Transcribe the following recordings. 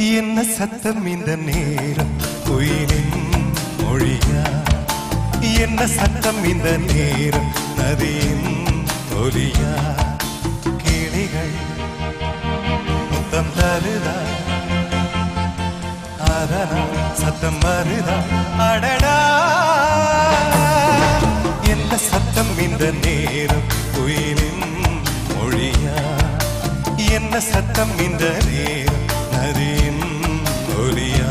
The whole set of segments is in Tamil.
என்ன சத்தம் இந்த நேரம் குயிலின் மொழியா? என்ன சத்தம் இந்த நேரம் நதியின் ஒலியா? கிளிகள் முத்தம் தருதா? அதனால் சத்தம் வருதா? அடடா! என்ன சத்தம் இந்த நேரம் குயிலின் மொழியா? என்ன சத்தம் இந்த நேரம் நதியின் ஒலியா?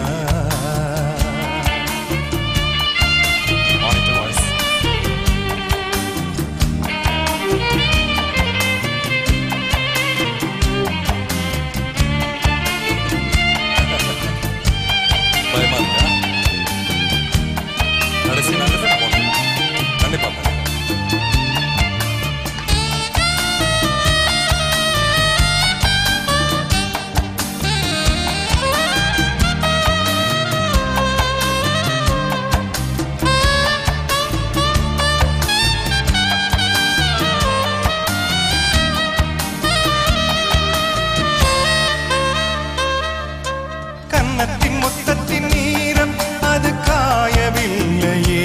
கன்னத்தின் முத்தத்தின் நீரம் அது காயவில்லையே,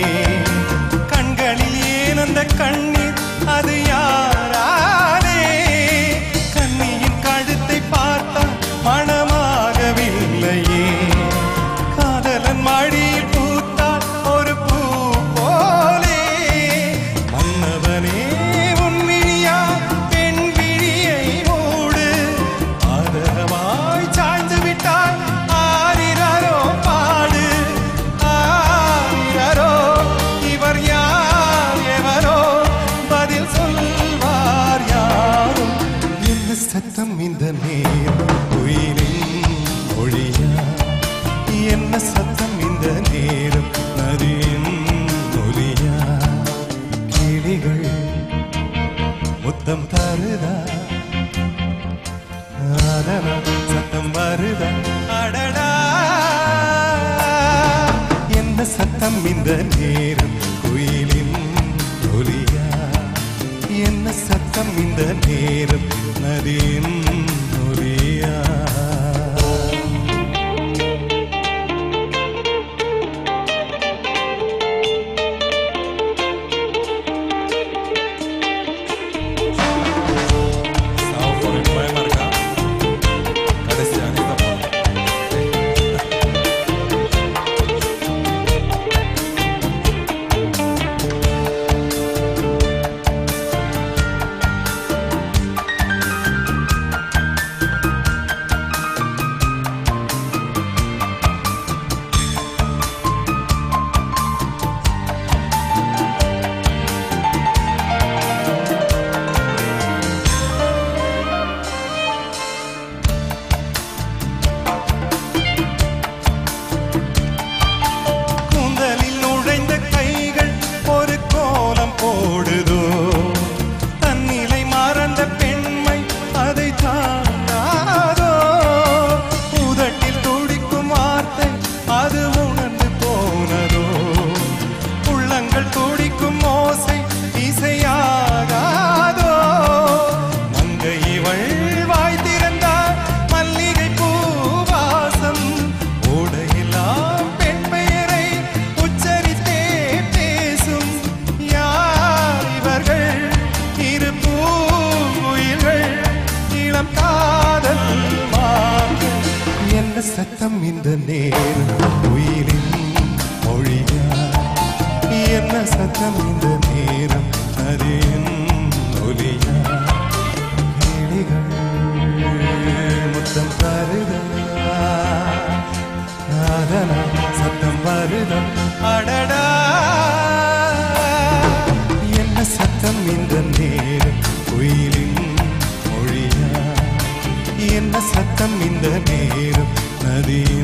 கண்களில் ஏன் அந்த கண்ணீர் அது யாராலே? கண்ணியின் கழுத்தை பார்த்தால் மனமாகவில்லையே, காதலன் மடியில் பூத்தால் ஒரு பூ போலே. மன்னவனே உன் விழியா பெண் விழியை மூடு, ஆதரவாய் சாய்ந்து விட்டால் சத்தம் இந்த நேரம் குயிலின் மொழியா? என்ன சத்தம் இந்த நேரம் நதியின் ஒலியா? கிளிகள் முத்தம் தருதா? அதனால் சத்தம் வருதா? அடடா! என்ன சத்தம் இந்த நேரம் குயிலின் ஒலியா? என்ன சத்தம் இந்த நேரம் நதியின் ஒலியா? போடுதோ தன்னிலை மறந்த பெண்மை அதை தாண்டாதோ? உதட்டில் துடிக்கும் வார்த்தை அது உணர்ந்து போனதோ? உள்ளங்கள் துடிக்கும் ஓசை இசையாகாதோ? மங்கை இவள் வாய் திறந்தால் மல்லிகை பூவாசம், ஓடையெல்லாம் பெண் பெயரை உச்சரித்தே பேசும். இரு பூங்குயில்கள் இளம் காதல் மார்கள். என்ன சத்தம் இந்த நேரம் உயிரின் மொழியா? என்ன சத்தம் இந்த நேரம் நதியின் ஒலியா? கிளிகள் முத்தம் தருதா? அதனால் சத்தம் வருதா? அடடா! என்ன சத்தம் இந்த நேரம் குயிலின் மொழியா? என்ன சத்தம் இந்த நேரம் நதியின்